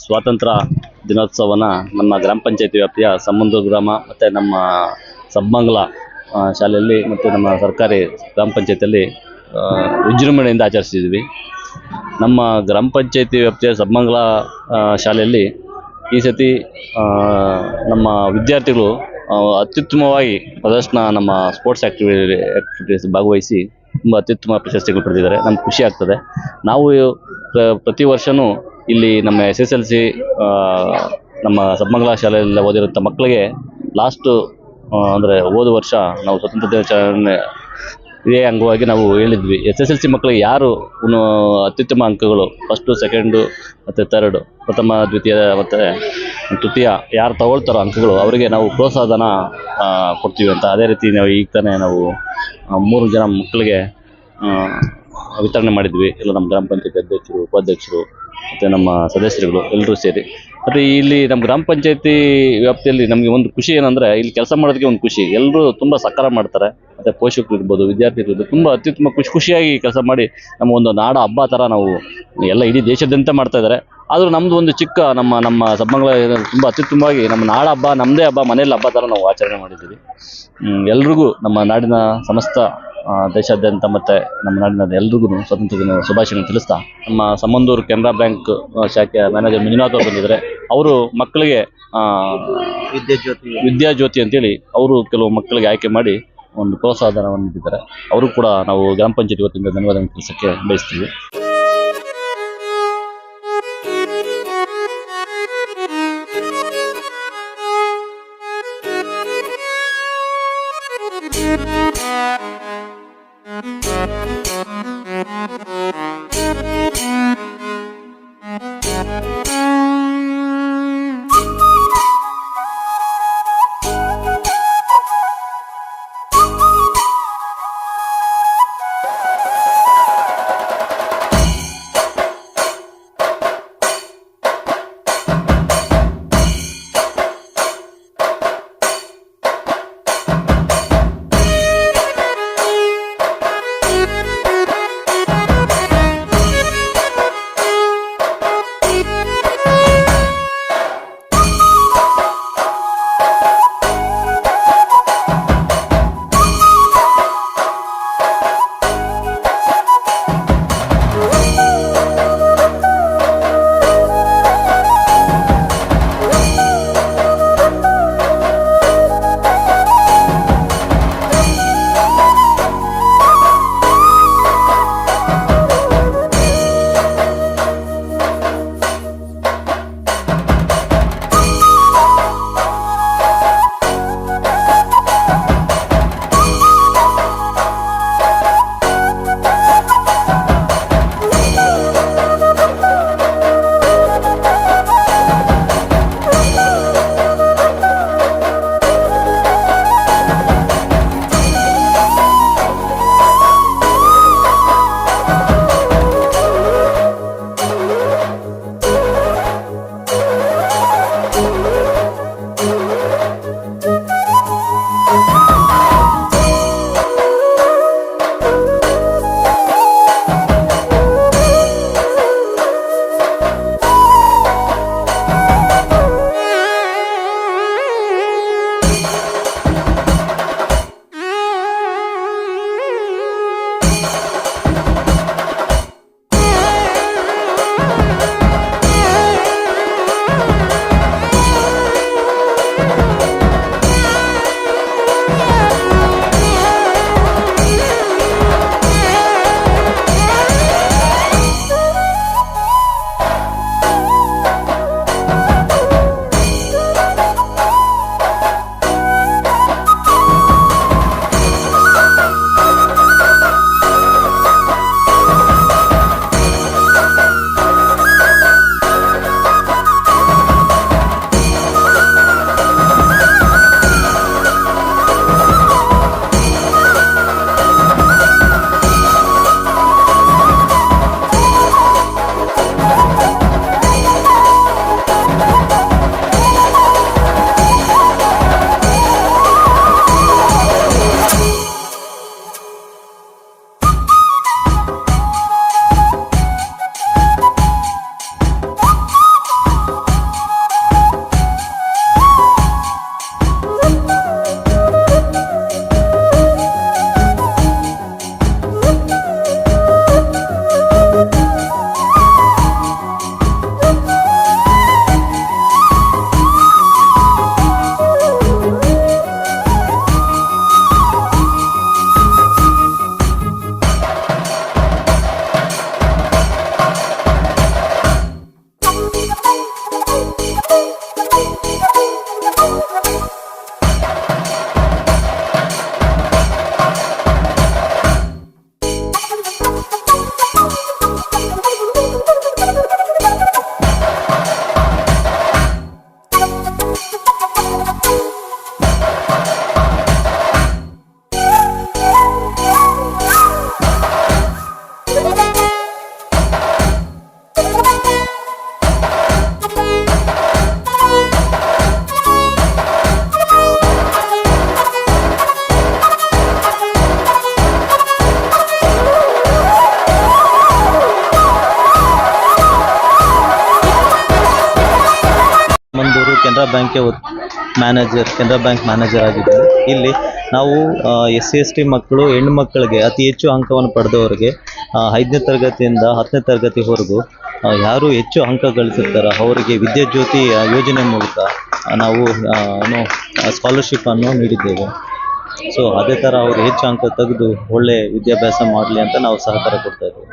ಸ್ವಾತಂತ್ರ್ಯ ದಿನೋತ್ಸವನ ನಮ್ಮ ಗ್ರಾಮ ಪಂಚಾಯತಿ ವ್ಯಾಪ್ತಿಯ ಸಮುದ್ರ ಗ್ರಾಮ ಮತ್ತು ನಮ್ಮ ಸಬ್ಮಂಗಲ ಶಾಲೆಯಲ್ಲಿ ಮತ್ತು ನಮ್ಮ ಸರ್ಕಾರಿ ಗ್ರಾಮ ಪಂಚಾಯತಿಯಲ್ಲಿ ವಿಜೃಂಭಣೆಯಿಂದ ಆಚರಿಸಿದ್ವಿ. ನಮ್ಮ ಗ್ರಾಮ ಪಂಚಾಯತಿ ವ್ಯಾಪ್ತಿಯ ಸಬ್ಮಂಗಲ ಶಾಲೆಯಲ್ಲಿ ಈ ಸತಿ ನಮ್ಮ ವಿದ್ಯಾರ್ಥಿಗಳು ಅತ್ಯುತ್ತಮವಾಗಿ ಪ್ರದರ್ಶನ, ನಮ್ಮ ಸ್ಪೋರ್ಟ್ಸ್ ಆ್ಯಕ್ಟಿವಿಟೀಸ್ ಭಾಗವಹಿಸಿ ತುಂಬ ಅತ್ಯುತ್ತಮ ಪ್ರಶಸ್ತಿಗಳು ಪಡೆದಿದ್ದಾರೆ. ನಮ್ಗೆ ಖುಷಿ ಆಗ್ತದೆ. ನಾವು ಪ್ರತಿ ವರ್ಷವೂ ಇಲ್ಲಿ ನಮ್ಮ SSLC ನಮ್ಮ ಸಬ್ಮಂಗಲ ಶಾಲೆಯಲ್ಲಿ ಓದಿರೋಂಥ ಮಕ್ಕಳಿಗೆ ಅಂದರೆ ಹೋದ ವರ್ಷ ನಾವು ಸ್ವತಂತ್ರ ದಿನಾಚರಣೆ ಇದೇ ಅಂಗವಾಗಿ ನಾವು ಹೇಳಿದ್ವಿ, SSLC ಮಕ್ಕಳಿಗೆ ಯಾರು ಅತ್ಯುತ್ತಮ ಅಂಕಗಳು ಫಸ್ಟು, ಸೆಕೆಂಡು ಮತ್ತು ಥರ್ಡು, ಪ್ರಥಮ, ದ್ವಿತೀಯ ಮತ್ತು ತೃತೀಯ ಯಾರು ತಗೊಳ್ತಾರೋ ಅಂಕಗಳು ಅವರಿಗೆ ನಾವು ಪ್ರೋತ್ಸಾಹಧನ ಕೊಡ್ತೀವಿ ಅಂತ. ಅದೇ ರೀತಿ ನಾವು ಈಗ ತಾನೇ ನಾವು 3 ಜನ ಮಕ್ಕಳಿಗೆ ವಿತರಣೆ ಮಾಡಿದ್ವಿ. ಎಲ್ಲ ನಮ್ಮ ಗ್ರಾಮ ಪಂಚಾಯತಿ ಅಧ್ಯಕ್ಷರು, ಉಪಾಧ್ಯಕ್ಷರು ಮತ್ತು ನಮ್ಮ ಸದಸ್ಯರುಗಳು ಎಲ್ಲರೂ ಸೇರಿ. ಮತ್ತು ಇಲ್ಲಿ ನಮ್ಮ ಗ್ರಾಮ ಪಂಚಾಯತಿ ವ್ಯಾಪ್ತಿಯಲ್ಲಿ ನಮಗೆ ಒಂದು ಖುಷಿ ಏನಂದರೆ, ಇಲ್ಲಿ ಕೆಲಸ ಮಾಡೋದಕ್ಕೆ ಒಂದು ಖುಷಿ. ಎಲ್ಲರೂ ತುಂಬ ಸಹಕಾರ ಮಾಡ್ತಾರೆ. ಮತ್ತು ಪೋಷಕರು ಇರ್ಬೋದು, ವಿದ್ಯಾರ್ಥಿಗಳು ತುಂಬ ಅತ್ಯುತ್ತಮ ಖುಷಿಯಾಗಿ ಕೆಲಸ ಮಾಡಿ ನಮ್ಮ ಒಂದು ನಾಡ ಹಬ್ಬ ಥರ ನಾವು ಎಲ್ಲ ಇಡೀ ದೇಶಾದ್ಯಂತ ಮಾಡ್ತಾಯಿದ್ದಾರೆ. ಆದರೂ ನಮ್ಮದು ಒಂದು ಚಿಕ್ಕ ನಮ್ಮ ಸಬ್ಮಂಗಲ ತುಂಬ ಅತ್ಯುತ್ತಮವಾಗಿ ನಮ್ಮ ನಾಡ ಹಬ್ಬ, ನಮ್ಮದೇ ಹಬ್ಬ, ಮನೆಯಲ್ಲಿ ಹಬ್ಬ ಥರ ನಾವು ಆಚರಣೆ ಮಾಡಿದ್ದೀವಿ. ಎಲ್ರಿಗೂ ನಮ್ಮ ನಾಡಿನ ಸಮಸ್ತ ದೇಶಾದ್ಯಂತ ಮತ್ತು ನಮ್ಮ ನಾಡಿನ ಎಲ್ರಿಗೂ ಸ್ವಾತಂತ್ರ್ಯ ದಿನ ಶುಭಾಶಯಗಳನ್ನು ತಿಳಿಸ್ತಾ, ನಮ್ಮ ಸಮಂದೂರು ಕೆನರಾ ಬ್ಯಾಂಕ್ ಶಾಖೆಯ ಮ್ಯಾನೇಜರ್ ಮಂಜುನಾಥ್ ಅವರು ಬಂದಿದ್ದಾರೆ. ಅವರು ಮಕ್ಕಳಿಗೆ ವಿದ್ಯಾಜ್ಯೋತಿ ಅಂತೇಳಿ ಅವರು ಕೆಲವು ಮಕ್ಕಳಿಗೆ ಆಯ್ಕೆ ಮಾಡಿ ಒಂದು ಪ್ರೋತ್ಸಾಹಧನವನ್ನು ನೀಡಿದ್ದಾರೆ. ಅವರು ಕೂಡ ನಾವು ಗ್ರಾಮ ಪಂಚಾಯತಿ ವತಿಯಿಂದ ಧನ್ಯವಾದ ತಿಳಿಸೋಕ್ಕೆ ಬಯಸ್ತೀವಿ. ಕೆನರಾ ಬ್ಯಾಂಕ್ ಮ್ಯಾನೇಜರ್ ಆಗಿದ್ದೀನಿ. ಇಲ್ಲಿ ನಾವು SC/ST ಮಕ್ಕಳು, ಹೆಣ್ಣು ಮಕ್ಕಳಿಗೆ ಅತಿ ಹೆಚ್ಚು ಅಂಕವನ್ನು ಪಡೆದವರಿಗೆ 5ನೇ ತರಗತಿಯಿಂದ 10ನೇ ತರಗತಿವರೆಗೂ ಯಾರು ಹೆಚ್ಚು ಅಂಕ ಗಳಿಸುತ್ತಾರೋ ಅವರಿಗೆ ವಿದ್ಯಾಜ್ಯೋತಿ ಯೋಜನೆ ಮೂಲಕ ನಾವು ಸ್ಕಾಲರ್ಶಿಪ್ಪನ್ನು ನೀಡಿದ್ದೇವೆ. ಸೊ ಅದೇ ಥರ ಅವರು ಹೆಚ್ಚು ಅಂಕ ತೆಗೆದು ಒಳ್ಳೆ ವಿದ್ಯಾಭ್ಯಾಸ ಮಾಡಲಿ ಅಂತ ನಾವು ಸಹಕಾರ ಕೊಡ್ತಾ ಇದ್ದೇವೆ.